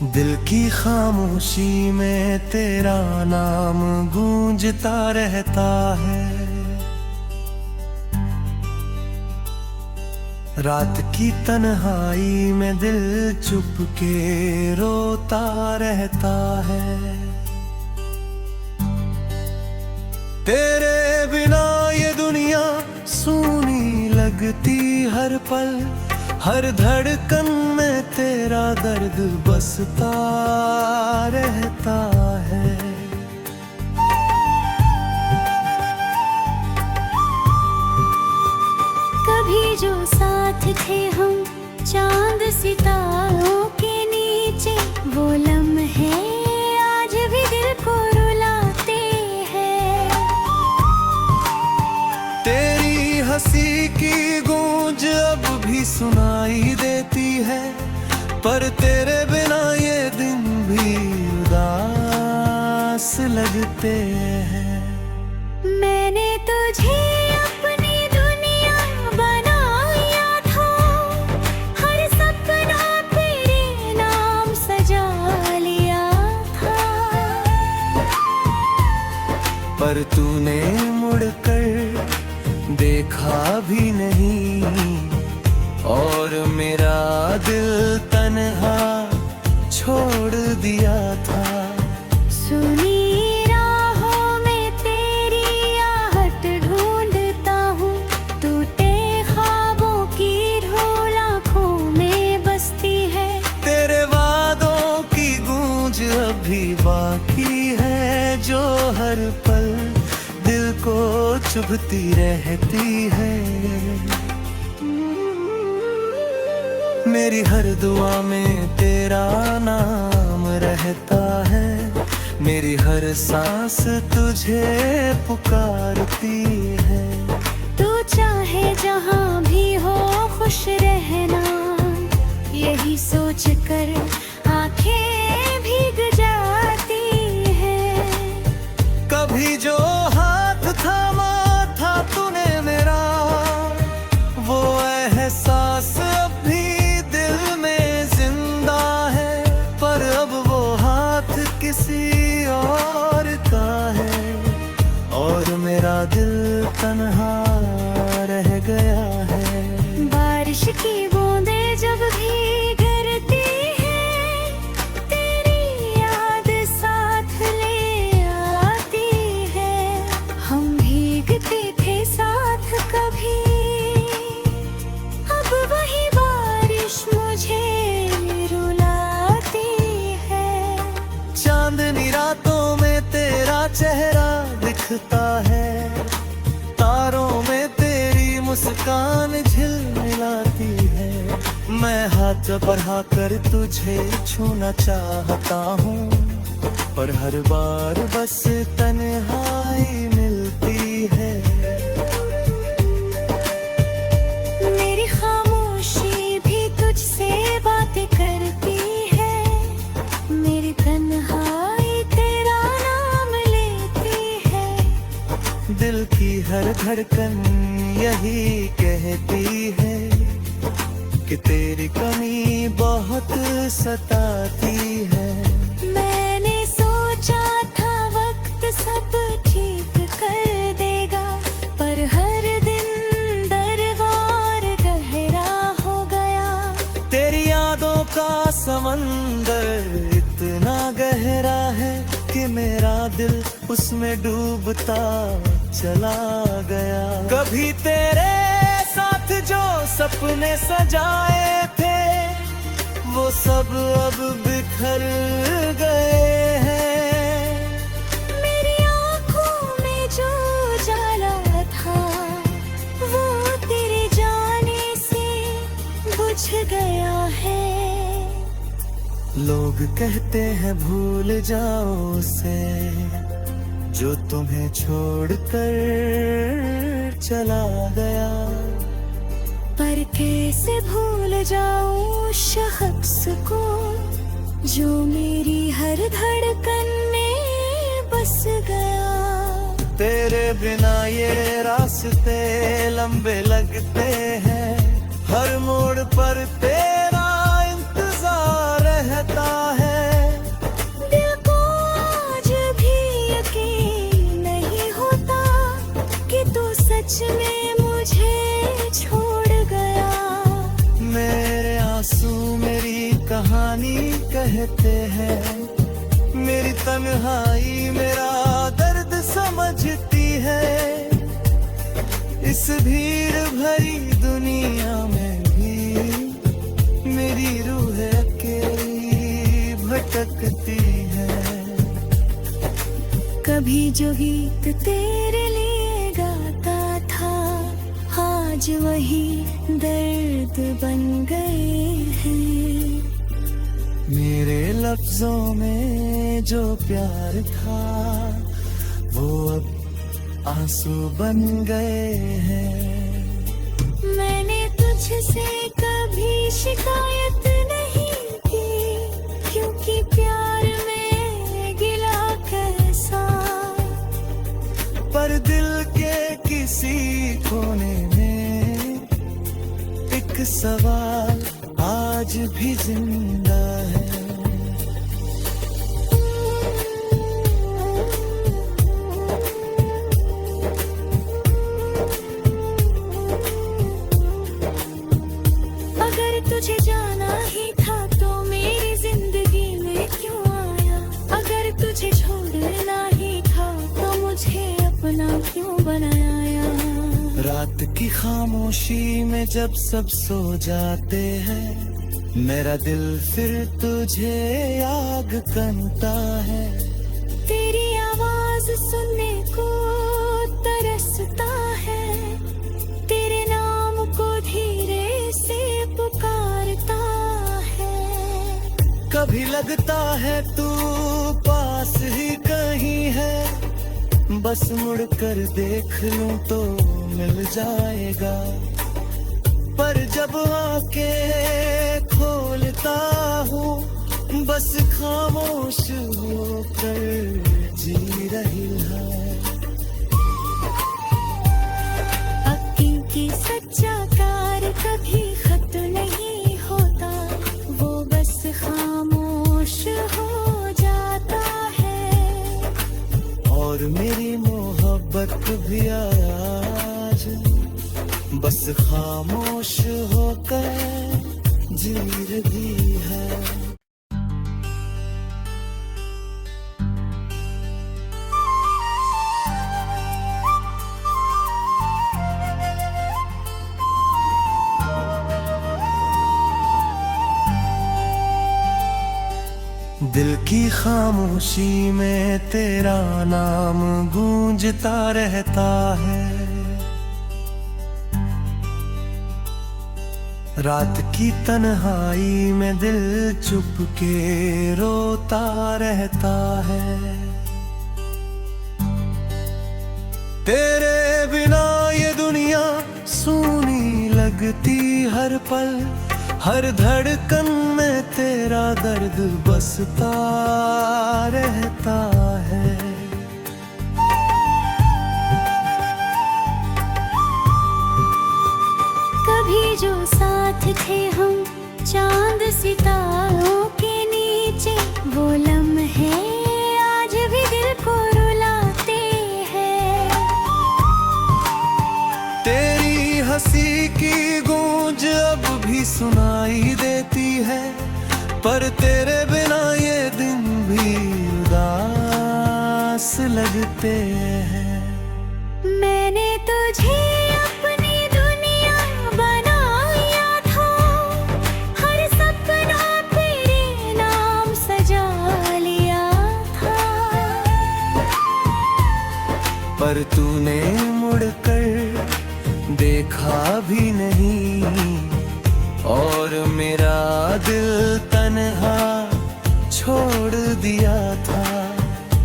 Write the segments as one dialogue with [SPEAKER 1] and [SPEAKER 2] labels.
[SPEAKER 1] दिल की खामोशी में तेरा नाम गूंजता रहता है। रात की तन्हाई में दिल चुप के रोता रहता है। तेरे बिना ये दुनिया सूनी लगती हर पल, हर धड़कन में तेरा दर्द बसता रहता है।
[SPEAKER 2] कभी जो साथ थे हम चांद सितारों के नीचे, वो लम्हे आज भी दिल को रुलाते हैं।
[SPEAKER 1] तेरी हंसी की गूंज अब भी सुनाई देती है, पर तेरे बिना ये दिन भी उदास लगते हैं।
[SPEAKER 2] मैंने तुझे अपनी दुनिया बनाया था, हर सपना तेरे नाम सजा लिया था।
[SPEAKER 1] पर तूने मुड़कर देखा भी नहीं, और मेरा दिल तन्हा छोड़ दिया था।
[SPEAKER 2] सुनी राहों में तेरी आहट ढूंढता हूँ, टूटे ख्वाबों की धूल आँखों में बसती है।
[SPEAKER 1] तेरे वादों की गूंज अभी बाकी है, जो हर पल दिल को चुभती रहती है। मेरी हर दुआ में तेरा नाम रहता है, मेरी हर सांस तुझे पुकारती है।
[SPEAKER 2] तू चाहे जहाँ भी हो खुश रहना, यही सोच कर आंखें भीग जाती है।
[SPEAKER 1] कभी जो हाथ थामा था तूने मेरा, वो एहसास अब भी दिल में जिंदा है, पर अब वो हाथ किसी और का है, और मेरा दिल तन्हा रह गया है।
[SPEAKER 2] बारिश की बूंदें जब भी गिरती है, तेरी याद साथ ले आती है। हम भीगते थे साथ कभी, अब वही बारिश मुझे रुलाती है।
[SPEAKER 1] चांदनी रातों में तेरा चेहरा दिखता है, तारों में तेरी मुस्कान झिलमिलाती है। मैं हाथ बढ़ाकर तुझे छूना चाहता हूँ, पर हर बार बस तन्हाई मिलती है।
[SPEAKER 2] मेरी खामोशी भी तुझसे बातें करती है, मेरी तन्हाई तेरा नाम लेती है।
[SPEAKER 1] दिल की हर धड़कन यही कहती है कि तेरी कमी बहुत सताती है।
[SPEAKER 2] मैंने सोचा था वक्त सब ठीक कर देगा, पर हर दिन दरबार गहरा हो गया।
[SPEAKER 1] तेरी यादों का समंदर इतना गहरा है कि मेरा दिल उसमें डूबता चला गया। कभी तेरे साथ जो सपने सजाए थे, वो सब अब बिखर गए हैं।
[SPEAKER 2] मेरी आँखों में जो उजाला था, वो तेरे जाने से बुझ गया है।
[SPEAKER 1] लोग कहते हैं भूल जाओ उसे, जो तुम्हें छोड़कर चला गया।
[SPEAKER 2] पर कैसे भूल जाऊं उस शख्स को, जो मेरी हर धड़कन में बस गया।
[SPEAKER 1] तेरे बिना ये रास्ते लंबे लगते हैं, हर मोड़ पर तेरा इंतजार रहता है। कहानी कहते हैं। मेरी तन्हाई मेरा दर्द समझती है। इस भीड़ भरी दुनिया में भी मेरी रूह अकेली भटकती है।
[SPEAKER 2] कभी जो गीत तेरे लिए गाता था, आज वही दर्द बन गए हैं।
[SPEAKER 1] मेरे लफ्जों में जो प्यार था वो अब आंसू बन गए हैं।
[SPEAKER 2] मैंने तुझसे कभी शिकायत नहीं की, क्योंकि प्यार में गिला कैसा।
[SPEAKER 1] पर दिल के किसी कोने में एक सवाल आज भी जिंदा है।
[SPEAKER 2] अगर तुझे जाना ही था तो मेरी जिंदगी में क्यों आया। अगर तुझे छोड़ना ही था तो मुझे अपना क्यों बनाया।
[SPEAKER 1] रात की खामोशी में जब सब सो जाते हैं, मेरा दिल फिर तुझे याद करता है।
[SPEAKER 2] तेरी आवाज सुनने को तरसता है, तेरे नाम को धीरे से पुकारता है।
[SPEAKER 1] कभी लगता है तू पास ही कहीं है, बस मुड़ कर देख लूं तो मिल जाएगा। पर जब आंखें खोलता हूँ बस खामोश होकर जी रही है।
[SPEAKER 2] क्योंकि सच्चा प्यार कभी खत्म नहीं होता, वो बस खामोश हो जाता है।
[SPEAKER 1] और मेरी मोहब्बत भी आज बस खामोश होकर जी रही है। दिल की खामोशी में तेरा नाम गूंजता रहता है। रात की तन्हाई में दिल चुप के रोता रहता है। तेरे बिना ये दुनिया सूनी लगती हर पल, हर धड़कन में तेरा दर्द बसता रहता है।
[SPEAKER 2] कभी जो साथ थे हम चांद सितारों के नीचे, वो लम्हे आज भी दिल को रुलाते हैं।
[SPEAKER 1] तेरी हंसी की गूंज अब भी सुनाई देती है, पर तेरे बिना ये दिन भी उदास लगते हैं।
[SPEAKER 2] मैंने तुझे अपनी दुनिया बनाया था, हर सपना तेरे नाम सजा लिया था।
[SPEAKER 1] पर तूने मुड़कर देखा भी नहीं, और मेरा दिल तन्हा छोड़ दिया था।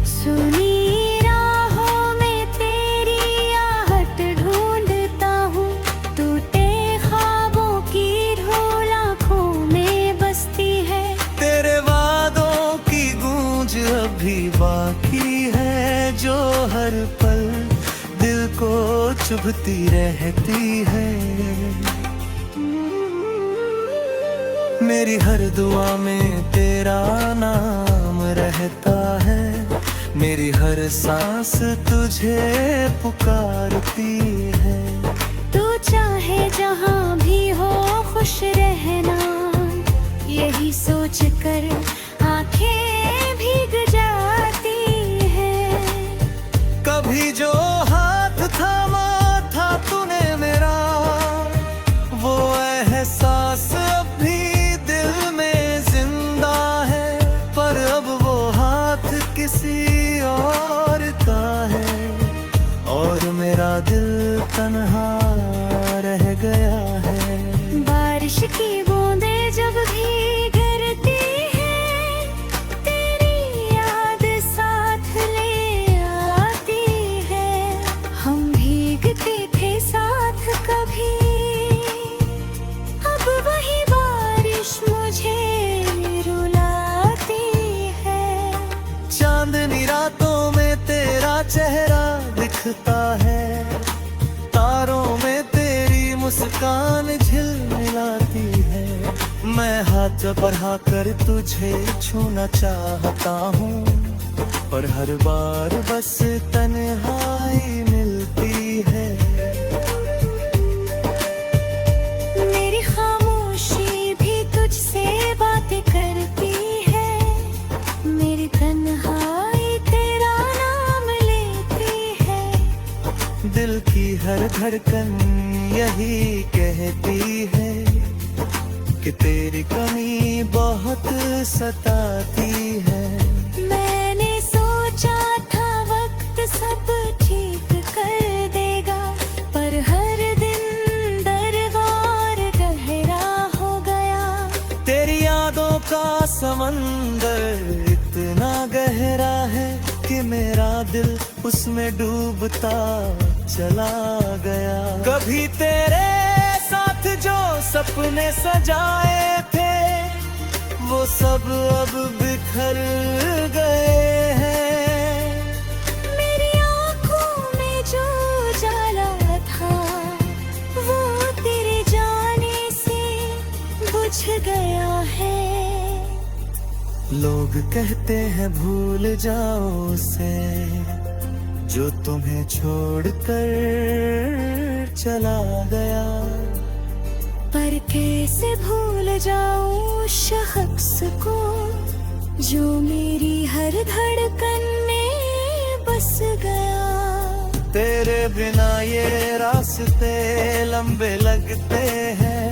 [SPEAKER 2] सुनी राहों में तेरी आहट ढूंढता हूँ, टूटे ख्वाबों की धूल आँखों में बसती है।
[SPEAKER 1] तेरे वादों की गूंज अभी बाकी है, जो हर पल दिल को चुभती रहती है। मेरी हर दुआ में तेरा नाम रहता है, मेरी हर सांस तुझे पुकारती है।
[SPEAKER 2] तू चाहे जहाँ भी हो खुश रहना, यही सोच कर आंखें भीग जाती है।
[SPEAKER 1] कभी जो हाथ थामा था तूने मेरा, वो एहसास अब भी दिल में जिंदा है। पर अब वो हाथ किसी और का है, और मेरा दिल तन्हा रह गया है।
[SPEAKER 2] बारिश की बूंदें जब भी गिरती है, तेरी याद साथ ले आती है। हम भीगते थे साथ कभी, अब वही बारिश मुझे रुलाती है।
[SPEAKER 1] चांदनी रातों में तेरा चेहरा दिखता है, तारों में तेरी मुस्कान झिलमिलाती है। मैं हाथ बढ़ा कर तुझे छूना चाहता हूँ, पर हर बार बस तन्हाई मिलती है।
[SPEAKER 2] मेरी खामोशी भी तुझसे बातें करती है, मेरी तन्हाई तेरा नाम लेती है।
[SPEAKER 1] दिल की हर धड़कन यही कहती है कि तेरी कमी बहुत सताती है।
[SPEAKER 2] मैंने सोचा था वक्त सब ठीक कर देगा, पर हर दिन दरबार गहरा हो गया।
[SPEAKER 1] तेरी यादों का समंदर इतना गहरा है कि मेरा दिल उसमें डूबता चला गया। कभी तेरे साथ जो सपने सजाए थे, वो सब अब बिखर गए हैं।
[SPEAKER 2] मेरी आँखों में जो उजाला था, वो तेरे जाने से बुझ गया है।
[SPEAKER 1] लोग कहते हैं भूल जाओ उसे, जो तुम्हें छोड़कर चला गया।
[SPEAKER 2] पर कैसे भूल जाऊं उस शख्स को, जो मेरी हर धड़कन में बस गया।
[SPEAKER 1] तेरे बिना ये रास्ते लंबे लगते हैं,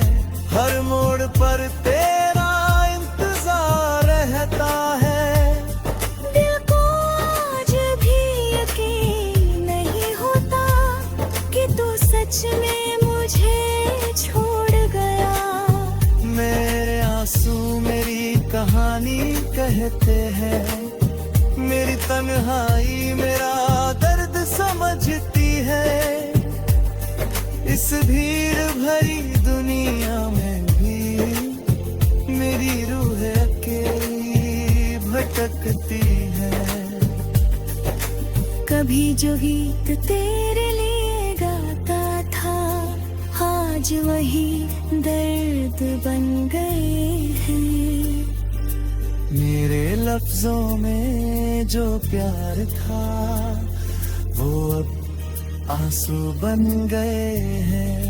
[SPEAKER 1] हर मोड़ पर तेरा इंतजार रहता है।
[SPEAKER 2] दिल को आज भी यकीन नहीं होता कि तू सच में मुझे छोड़ गया।
[SPEAKER 1] मेरे आंसू मेरी कहानी कहते हैं, मेरी तन्हाई मेरा दर्द समझती है। इस भीड़ भरी दुनिया में भी मेरी रूह अकेली भटकती है।
[SPEAKER 2] कभी जो गीत तेरे लिए गाता था, आज वही दर्द बन गए हैं।
[SPEAKER 1] मेरे लफ्जों में जो प्यार था, वो अब आंसू बन गए हैं।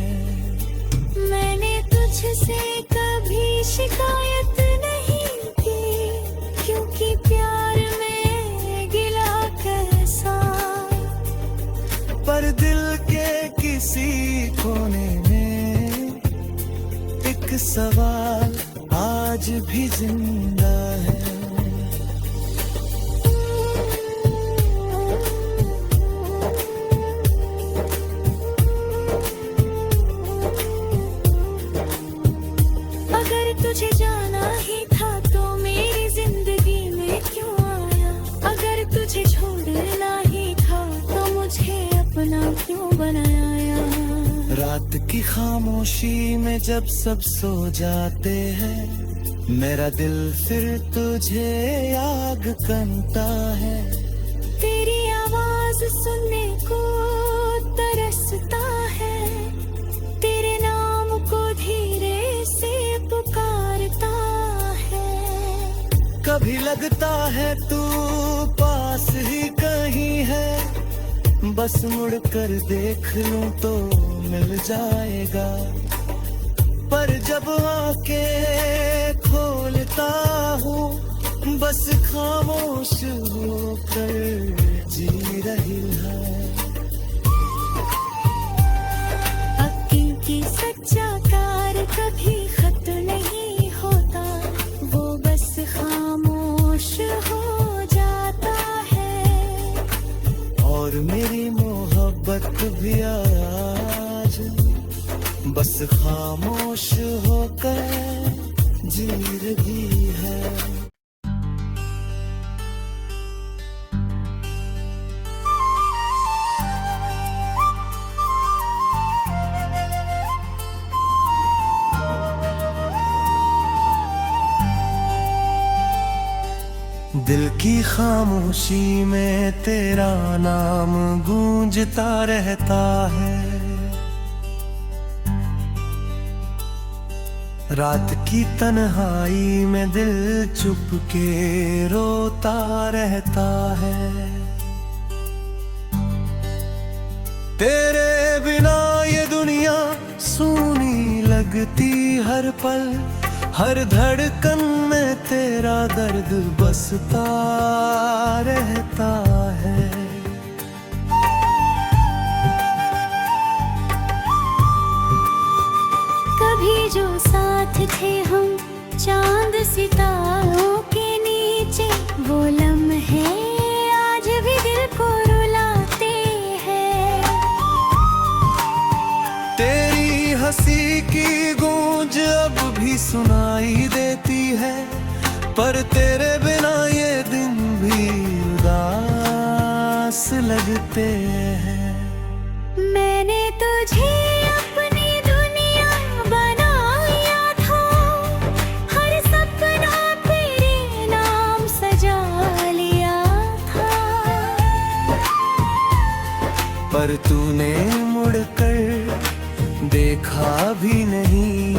[SPEAKER 2] मैंने तुझसे कभी शिकायत नहीं की, क्योंकि प्यार में गिला कैसा।
[SPEAKER 1] पर दिल के किसी कोने में एक सवाल आज भी जिंदा है।
[SPEAKER 2] अगर तुझे जाना ही था तो मेरी जिंदगी में क्यों आया। अगर तुझे छोड़ना ही था तो मुझे अपना क्यों बनाया।
[SPEAKER 1] रात की खामोशी में जब सब सो जाते हैं, मेरा दिल फिर तुझे याद करता है।
[SPEAKER 2] तेरी आवाज सुनने को तरसता है, तेरे नाम को धीरे से पुकारता है।
[SPEAKER 1] कभी लगता है तू पास ही कहीं है, बस मुड़ कर देख लूं तो मिल जाएगा। पर जब आंखें खोल रहता हूँ, बस खामोश होकर जी रही है।
[SPEAKER 2] अक्ल की सच्चा कार कभी खत्म नहीं होता, वो बस खामोश हो जाता है।
[SPEAKER 1] और मेरी मोहब्बत भी आज बस खामोश होकर जी रही है। दिल की खामोशी में तेरा नाम गूंजता रहता है। रात की तन्हाई में दिल चुप के रोता रहता है। तेरे बिना ये दुनिया सूनी लगती हर पल, हर धड़कन में तेरा दर्द बसता रहता है।
[SPEAKER 2] कभी जो साथ थे हम चांद सितारों के नीचे, वो लम्हे आज भी दिल को रुलाते हैं।
[SPEAKER 1] तेरी हंसी की गूंज अब भी सुनाई देती है, पर तेरे बिना ये दिन भी उदास लगते हैं।
[SPEAKER 2] मैंने तुझे अपनी दुनिया बनाया था, हर सपना तेरे नाम सजा लिया था।
[SPEAKER 1] पर तूने मुड़कर देखा भी नहीं,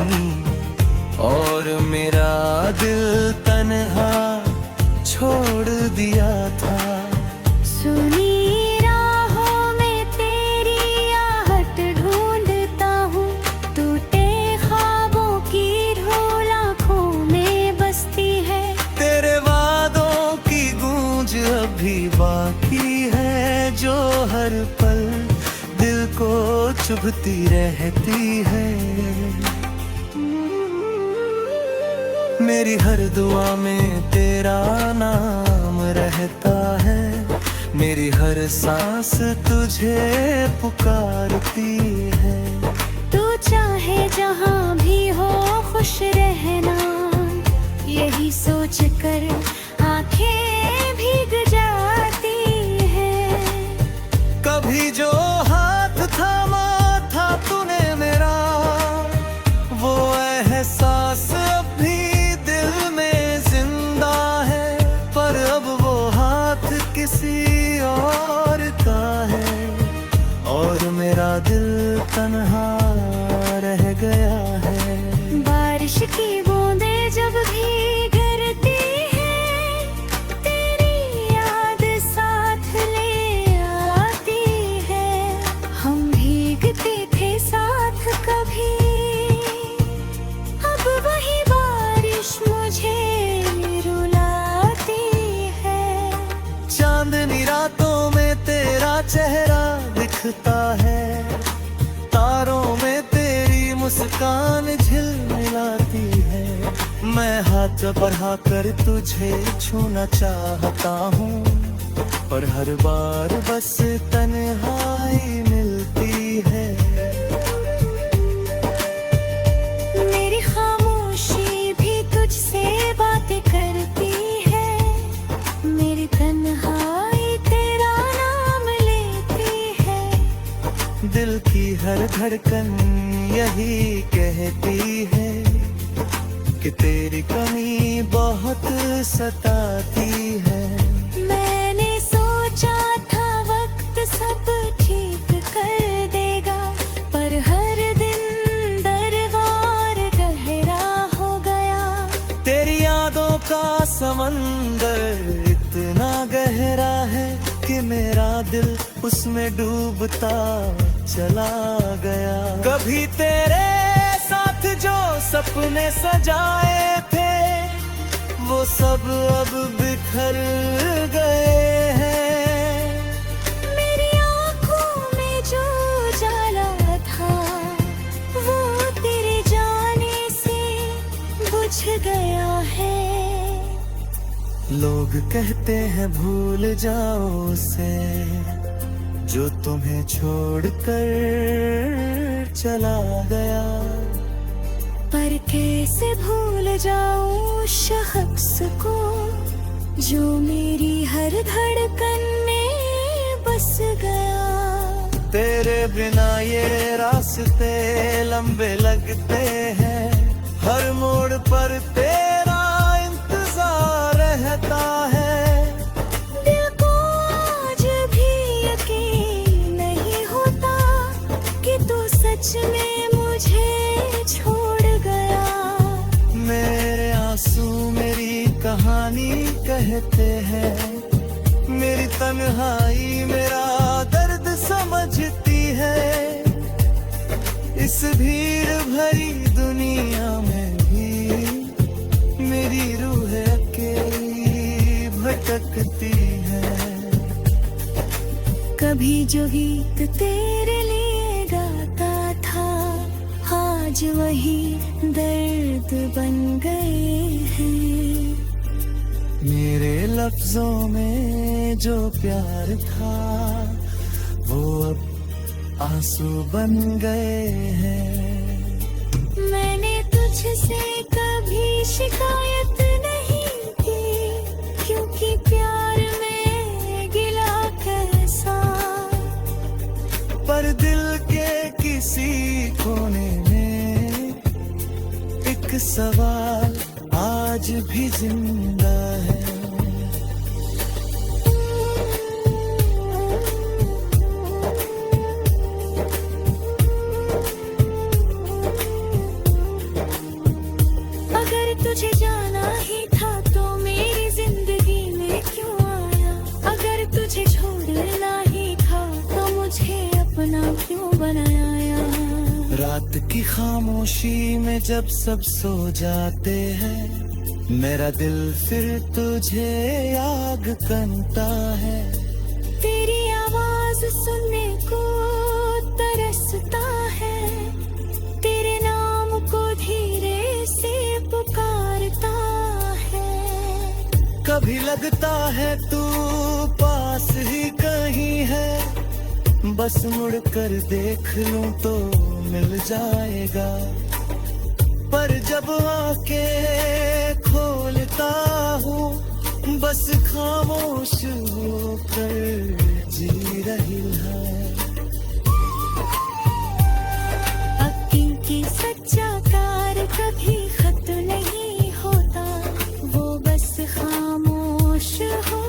[SPEAKER 1] और मेरा दिल तन्हा छोड़ दिया था।
[SPEAKER 2] सुनी राहों में तेरी आहट ढूंढता हूँ, टूटे ख्वाबों की धूल आँखों में बसती है।
[SPEAKER 1] तेरे वादों की गूंज अभी बाकी है, जो हर पल दिल को चुभती रहती है। मेरी हर दुआ में तेरा नाम रहता है, मेरी हर सांस तुझे पुकारती है।
[SPEAKER 2] तू चाहे जहाँ भी हो खुश रहना, यही सोच कर आंखें भीग जाती है।
[SPEAKER 1] कभी जो हाथ थामा था तूने मेरा, वो एहसास अब भी दिल में जिंदा है, पर अब वो हाथ किसी और का है, और मेरा दिल तन्हा रह गया है।
[SPEAKER 2] बारिश की बूंदें जब भी गिरती है, तेरी याद साथ ले आती है। हम भीगते थे साथ कभी, अब वही बारिश मुझे रुलाती है।
[SPEAKER 1] चांदनी रातों में तेरा चेहरा दिखता है, तारों में तेरी मुस्कान झिलमिलाती है। मैं हाथ बढ़ाकर तुझे छूना चाहता हूँ, पर हर बार बस तन्हाई मिलती है।
[SPEAKER 2] मेरी खामोशी भी तुझसे बातें करती है, मेरी तन्हाई तेरा नाम लेती है।
[SPEAKER 1] दिल की हर धड़कन यही कहती है कि तेरी कमी बहुत सताती है।
[SPEAKER 2] मैंने सोचा था वक्त सब ठीक कर देगा, पर हर दिन दरबार गहरा हो गया।
[SPEAKER 1] तेरी यादों का समंदर इतना गहरा है कि मेरा दिल उसमें डूबता चला गया। कभी तेरे साथ जो सपने सजाए थे, वो सब अब बिखर गए हैं।
[SPEAKER 2] मेरी आँखों में जो उजाला था वो तेरे जाने से बुझ गया है।
[SPEAKER 1] लोग कहते हैं भूल जाओ उसे जो तुम्हें छोड़कर चला गया,
[SPEAKER 2] पर कैसे भूल जाऊं उस शख्स को जो मेरी हर धड़कन में बस गया।
[SPEAKER 1] तेरे बिना ये रास्ते लंबे लगते हैं, हर मोड़ पर तेरा इंतजार रहता है।
[SPEAKER 2] दिल को आज भी यकीन नहीं होता कि तू सच में मुझे छोड़ गया।
[SPEAKER 1] मेरे आंसू मेरी कहानी कहते हैं, मेरी तन्हाई मेरा दर्द समझती है। इस भीड़ भरी दुनिया में भी मेरी रूह अकेली भटकती है।
[SPEAKER 2] कभी जो गीत तेरे लिए गाता था आज वही दर्द बन गए हैं।
[SPEAKER 1] मेरे लफ्जों में जो प्यार था वो अब आंसू बन गए हैं।
[SPEAKER 2] मैंने तुझसे कभी शिकायत नहीं की, क्योंकि प्यार में गिला कैसा।
[SPEAKER 1] पर दिल के किसी कोने में एक सवाल आज भी जिंदा है।
[SPEAKER 2] अगर तुझे जाना ही था तो मेरी जिंदगी में क्यों आया। अगर तुझे छोड़ना ही था तो मुझे अपना क्यों बनाया।
[SPEAKER 1] रात की खामोशी में जब सब सो जाते हैं, मेरा दिल फिर तुझे याद करता है।
[SPEAKER 2] तेरी आवाज सुनने को तरसता है, तेरे नाम को धीरे से पुकारता है।
[SPEAKER 1] कभी लगता है तू पास ही कहीं है, बस मुड़ कर देख लूं तो मिल जाएगा। पर जब आंखें खोलता हूँ बस खामोश होकर जी रही है।
[SPEAKER 2] क्योंकि सच्चा प्यार कभी खत नहीं होता, वो बस खामोश हो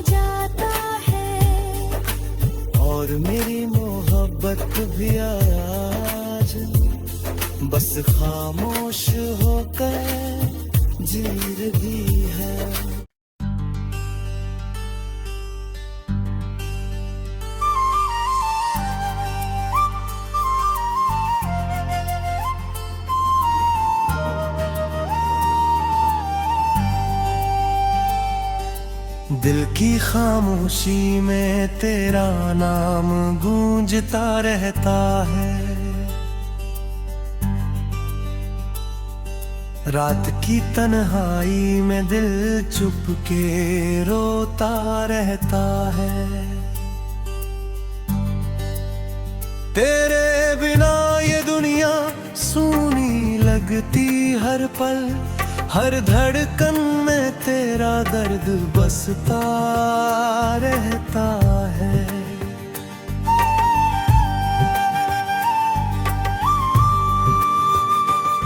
[SPEAKER 2] जाता है।
[SPEAKER 1] और मेरी मोहब्बत भी आज बस खामोश होकर जी रही है। दिल की खामोशी में तेरा नाम गूंजता रहता है। रात की तन्हाई में दिल चुप के रोता रहता है। तेरे बिना ये दुनिया सूनी लगती हर पल, हर धड़कन में तेरा दर्द बसता रहता है।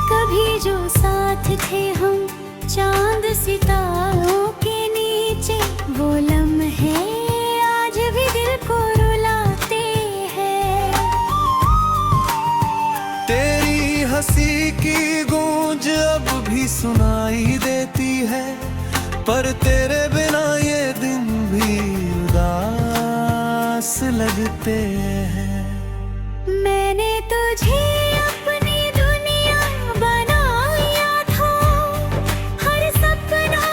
[SPEAKER 2] कभी जो साथ थे हम चांद सितारों के नीचे, वो लम्हे आज भी दिल को रुलाते हैं।
[SPEAKER 1] तेरी हंसी की गूंज अब भी सुनाई देती है, पर तेरे बिना ये दिन भी उदास लगते हैं।
[SPEAKER 2] मैंने तुझे अपनी दुनिया बनाया था, हर सपना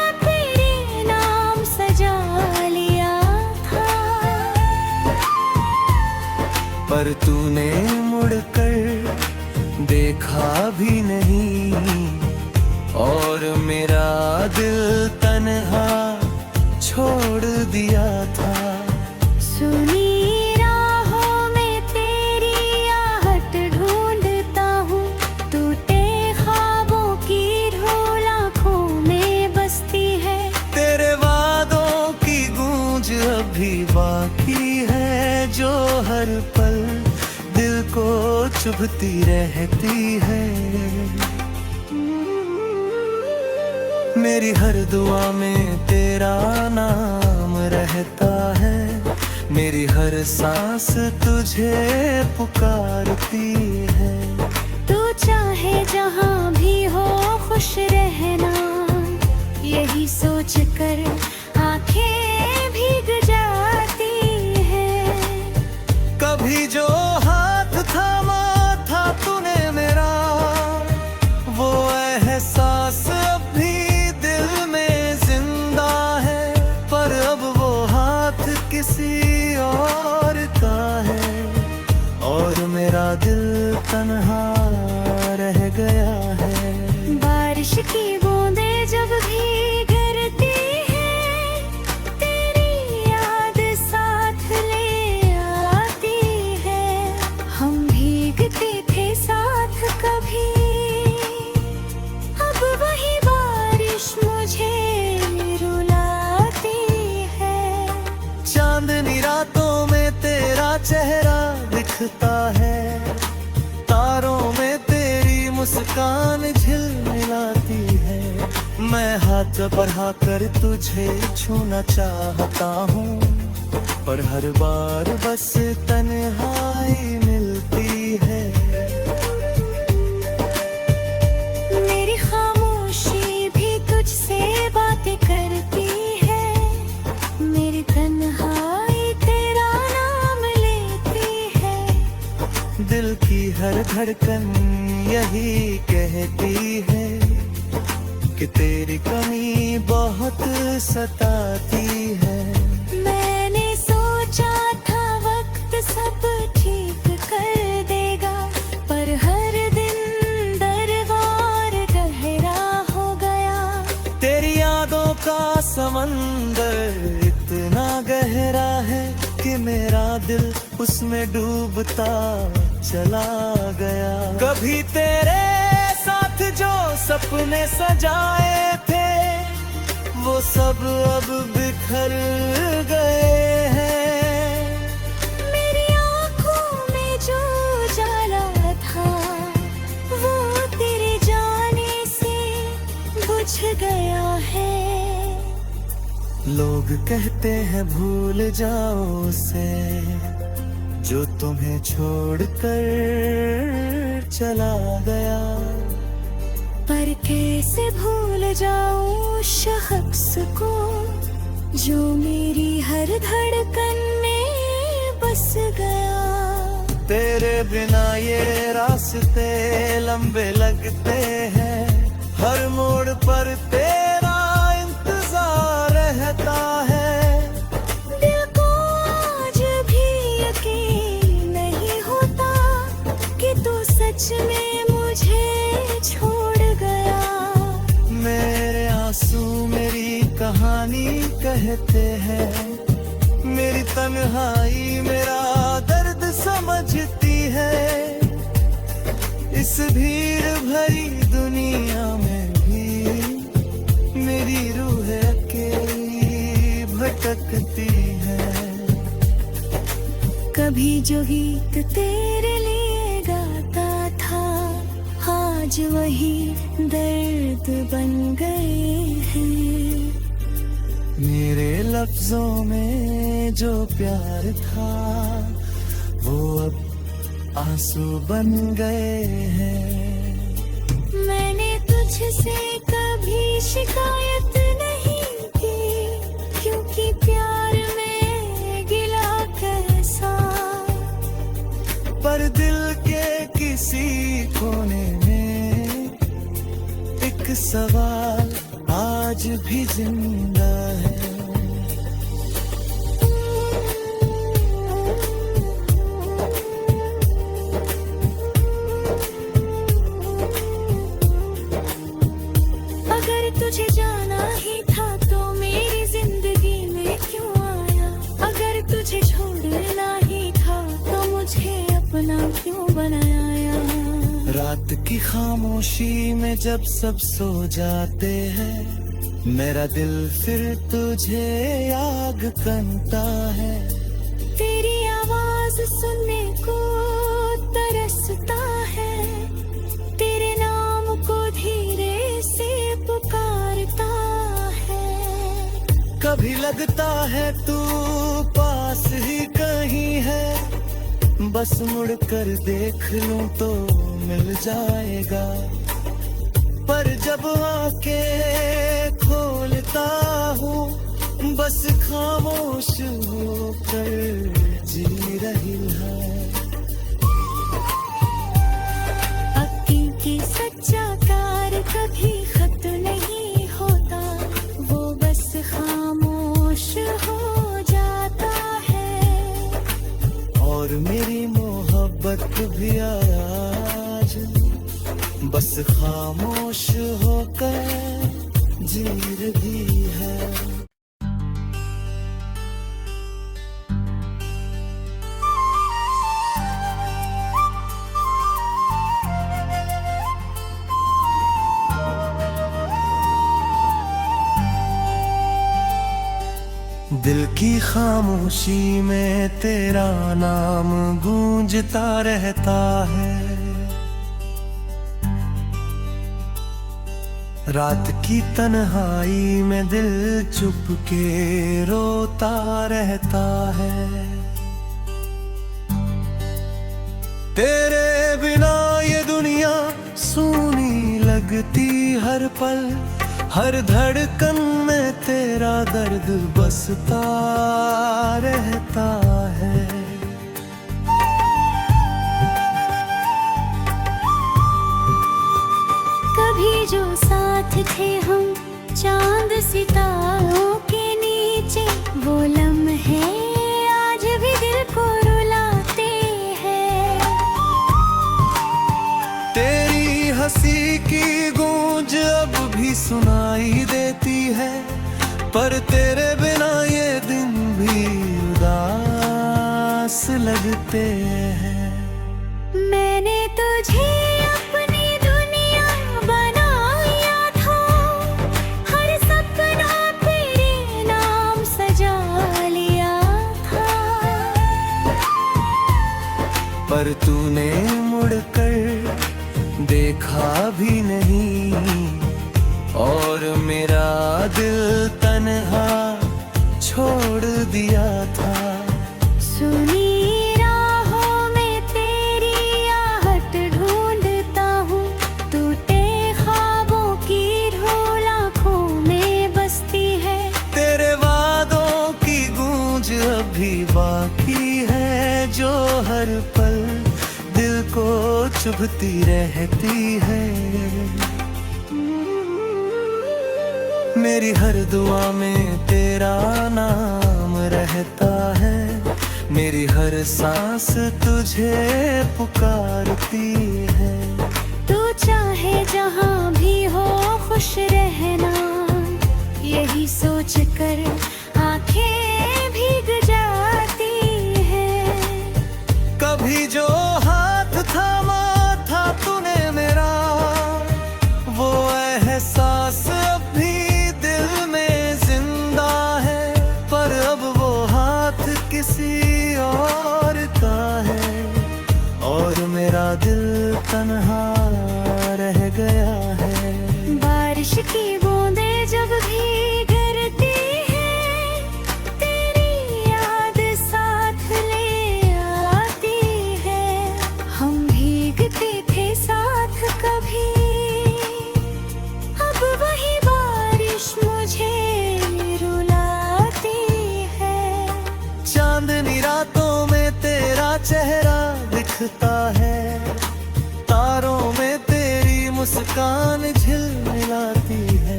[SPEAKER 1] पर तूने मुड़कर देखा भी नहीं, और मेरा दिल तन्हा छोड़ दिया था।
[SPEAKER 2] सुनी राहों में तेरी आहट ढूंढता हूँ, टूटे ख्वाबों की धूल आँखों में बसती है।
[SPEAKER 1] तेरे वादों की गूंज अभी बाकी है, जो हर पल दिल को चुभती रहती है। मेरी हर दुआ में तेरा नाम रहता है, मेरी हर सांस तुझे पुकारती है।
[SPEAKER 2] तू चाहे जहाँ भी हो खुश रहना, यही सोच कर आंखें भीग जाती है।
[SPEAKER 1] कभी जो हाथ थामा था तूने मेरा, वो एहसास अब भी दिल में जिंदा है, पर अब वो हाथ किसी और का है, और मेरा दिल तन्हा रह गया है।
[SPEAKER 2] बारिश की बूंदें जब भी गिरती है, तेरी याद साथ ले आती है। हम भीगते थे साथ कभी, अब वही बारिश मुझे रुलाती है।
[SPEAKER 1] चांदनी रातों में तेरा चेहरा दिखता है, तारों में तेरी मुस्कान झिलमिलाती है। मैं हाथ बढ़ाकर तुझे छूना चाहता हूँ, पर हर बार बस तन्हाई मिलती है।
[SPEAKER 2] मेरी खामोशी भी तुझसे बातें करती है, मेरी तन्हाई तेरा नाम लेती है।
[SPEAKER 1] दिल की हर धड़कन यही कहती है कि तेरी कमी बहुत सताती है।
[SPEAKER 2] मैंने सोचा था वक्त सब ठीक कर देगा, पर हर दिन दरबार गहरा हो गया।
[SPEAKER 1] तेरी यादों का समंदर इतना गहरा है कि मेरा दिल उसमें डूबता चला गया। कभी तेरे साथ जो सपने सजाए थे, वो सब अब बिखर गए हैं।
[SPEAKER 2] मेरी आँखों में जो उजाला था, वो तेरे जाने से बुझ गया है।
[SPEAKER 1] लोग कहते हैं भूल जाओ उसे, जो तुम्हें छोड़कर चला गया।
[SPEAKER 2] पर कैसे भूल जाऊं उस शख्स को, जो मेरी हर धड़कन में बस गया।
[SPEAKER 1] तेरे बिना ये रास्ते लंबे लगते हैं, हर मोड़ पर तेरा इंतजार रहता है।
[SPEAKER 2] दिल को आज भी यकीन नहीं होता कि तू सच में मुझे छोड़ गया।
[SPEAKER 1] मेरे आंसू मेरी कहानी कहते हैं, मेरी तन्हाई मेरा दर्द समझती है। इस भीड़ भरी दुनिया में भी मेरी रूह अकेली भटकती है।
[SPEAKER 2] कभी जो गीत तेरे लिए गाता था, आज वही दर्द बन गए हैं।
[SPEAKER 1] मेरे लफ्जों में जो प्यार था, वो अब आंसू बन गए हैं।
[SPEAKER 2] मैंने तुझसे कभी शिकायत नहीं की, क्योंकि प्यार में गिला कैसा।
[SPEAKER 1] पर दिल के किसी कोने में एक सवाल आज भी जिंदा है। रात की खामोशी में जब सब सो जाते हैं, मेरा दिल फिर तुझे याद करता है।
[SPEAKER 2] तेरी आवाज सुनने को तरसता है, तेरे नाम को धीरे से पुकारता है।
[SPEAKER 1] कभी लगता है तू पास ही कहीं है, बस मुड़ कर देख लूं तो मिल जाएगा। पर जब आंखें खोलता हूँ, बस खामोश होकर जी रही है।
[SPEAKER 2] हकीकी सच्चा प्यार कभी खत नहीं होता, वो बस खामोश हो जाता है।
[SPEAKER 1] और मेरी मोहब्बत भी आज बस खामोश होकर जी रही है। दिल की खामोशी में तेरा नाम गूंजता रहता है। रात की तन्हाई में दिल चुप के रोता रहता है। तेरे बिना ये दुनिया सूनी लगती हर पल, हर धड़कन में तेरा दर्द बसता रहता है।
[SPEAKER 2] कभी जो साथ थे हम चांद सितारों के नीचे, वो लम्हे आज भी दिल को रुलाते हैं।
[SPEAKER 1] तेरी हंसी की गूंज अब भी सुनाई देती है, पर तेरे बिना ये दिन भी उदास लगते हैं।
[SPEAKER 2] मैंने तुझे अपनी दुनिया बनाया था, हर सपना तेरे नाम सजा लिया था।
[SPEAKER 1] पर तूने मुड़कर देखा भी नहीं, और मेरा दिल तन्हा छोड़ दिया था।
[SPEAKER 2] सुनी राहों में तेरी आहट ढूंढता हूँ, टूटे ख्वाबों की धूल आँखों में बसती है।
[SPEAKER 1] तेरे वादों की गूंज अभी बाकी है, जो हर पल दिल को चुभती रहती है। मेरी हर दुआ में तेरा नाम रहता है, मेरी हर सांस तुझे पुकारती है।
[SPEAKER 2] तू चाहे जहाँ भी हो खुश रहना, यही सोच कर आंखें भीग जाती है।
[SPEAKER 1] कभी जो हाथ थामा था तूने मेरा, वो एहसास अब भी दिल में जिंदा है। पर अब वो हाथ किसी और का है, और मेरा दिल तन्हा रह गया है।
[SPEAKER 2] बारिश की बूंदें जब भी गिरती है, तेरी याद साथ ले आती है। हम भीगते थे साथ कभी, अब वही बारिश मुझे रुलाती है।
[SPEAKER 1] चांदनी रातों में तेरा चेहरा दिखता है, तारों में तेरी मुस्कान झिलमिलाती है।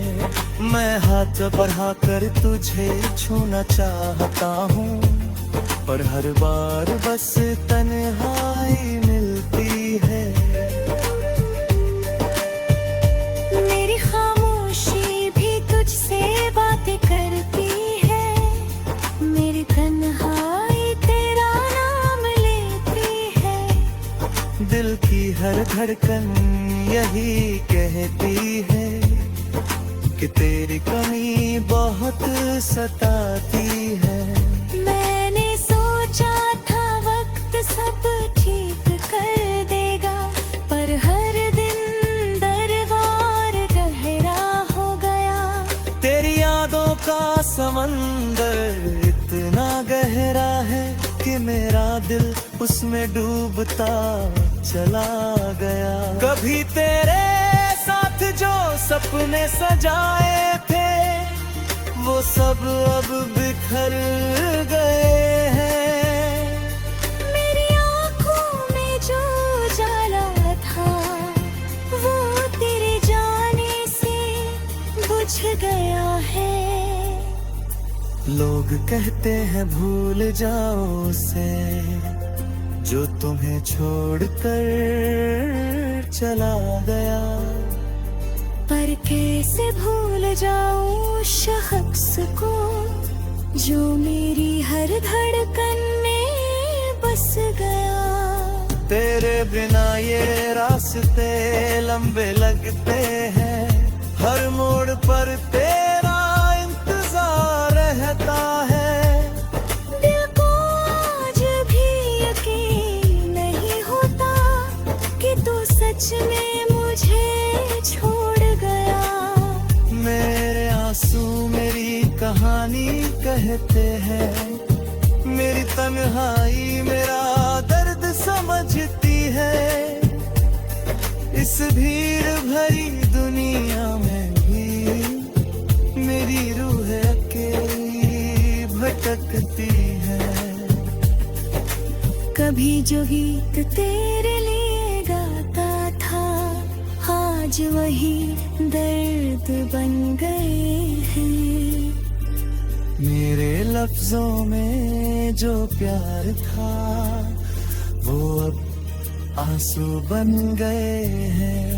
[SPEAKER 1] मैं हाथ बढ़ाकर तुझे छूना चाहता हूँ, पर हर बार बस तन्हाई मिलती है।
[SPEAKER 2] मेरी खामोशी भी तुझसे बातें करती है, मेरी तन्हाई तेरा नाम लेती है।
[SPEAKER 1] दिल की हर हर धड़कन यही कहती है कि तेरी कमी बहुत सताती है।
[SPEAKER 2] मैंने सोचा था वक्त सब ठीक कर देगा, पर हर दिन दरबार गहरा हो गया।
[SPEAKER 1] तेरी यादों का समंदर इतना गहरा है कि मेरा दिल उसमें डूबता चला गया। कभी तेरे साथ जो सपने सजाए थे वो सब अब बिखर गए हैं।
[SPEAKER 2] मेरी आँखों में जो उजाला था वो तेरे जाने से बुझ गया है।
[SPEAKER 1] लोग कहते हैं भूल जाओ उसे जो तुम्हें छोड़कर चला गया,
[SPEAKER 2] पर कैसे भूल जाऊं उस शख्स को जो मेरी हर धड़कन में बस गया।
[SPEAKER 1] तेरे बिना ये रास्ते लंबे लगते हैं, हर मोड़ पर तेरा इंतजार रहता है।
[SPEAKER 2] दिल को आज भी यकीन नहीं होता कि तू सच में मुझे छोड़ गया।
[SPEAKER 1] मेरे आंसू मेरी कहानी कहते हैं, मेरी तन्हाई मेरा दर्द समझती है। इस भीड़ भरी दुनिया में भी मेरी रूह अकेली भटकती है।
[SPEAKER 2] कभी जो गीत तेरे लिए गाता था आज वही दर्द बन गए हैं।
[SPEAKER 1] मेरे लफ्जों में जो प्यार था वो अब आंसू बन गए हैं।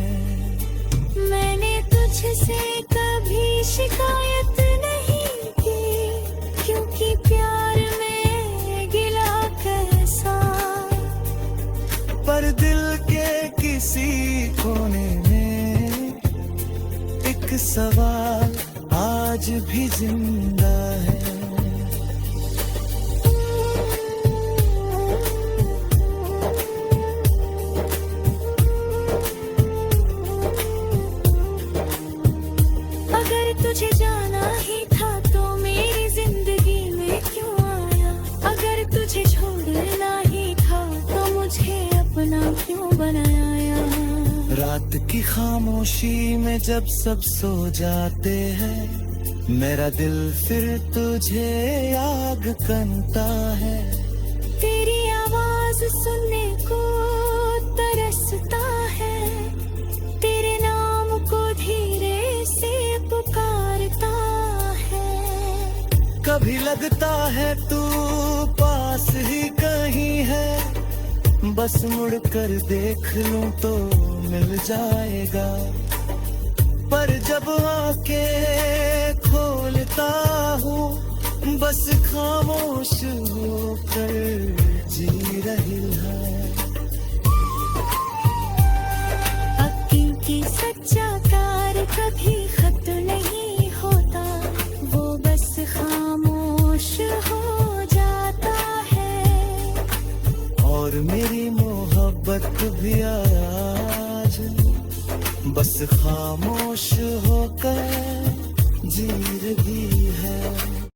[SPEAKER 2] मैंने तुझसे कभी शिकायत नहीं की, क्योंकि प्यार में गिला कैसा।
[SPEAKER 1] पर दिल के किसी कोने में एक सवाल आज भी जिंदा है।
[SPEAKER 2] अगर तुझे जाना ही था तो मेरी जिंदगी में क्यों आया। अगर तुझे छोड़ना ही था तो मुझे अपना क्यों बनाया।
[SPEAKER 1] रात की खामोशी में जब सब सो जाते हैं, मेरा दिल फिर तुझे याद करता है।
[SPEAKER 2] तेरी आवाज सुनने को तरसता है, तेरे नाम को धीरे से पुकारता है।
[SPEAKER 1] कभी लगता है तू पास ही कहीं है, बस मुड़ कर देख लूं तो मिल जाएगा। पर जब आंखें खोलता हूँ बस खामोश होकर जी रही है।
[SPEAKER 2] क्योंकि सच्चा प्यार कभी खत नहीं होता, वो बस खामोश हो जाता है।
[SPEAKER 1] और मेरी मोहब्बत भी आज बस खामोश होकर जी रही है।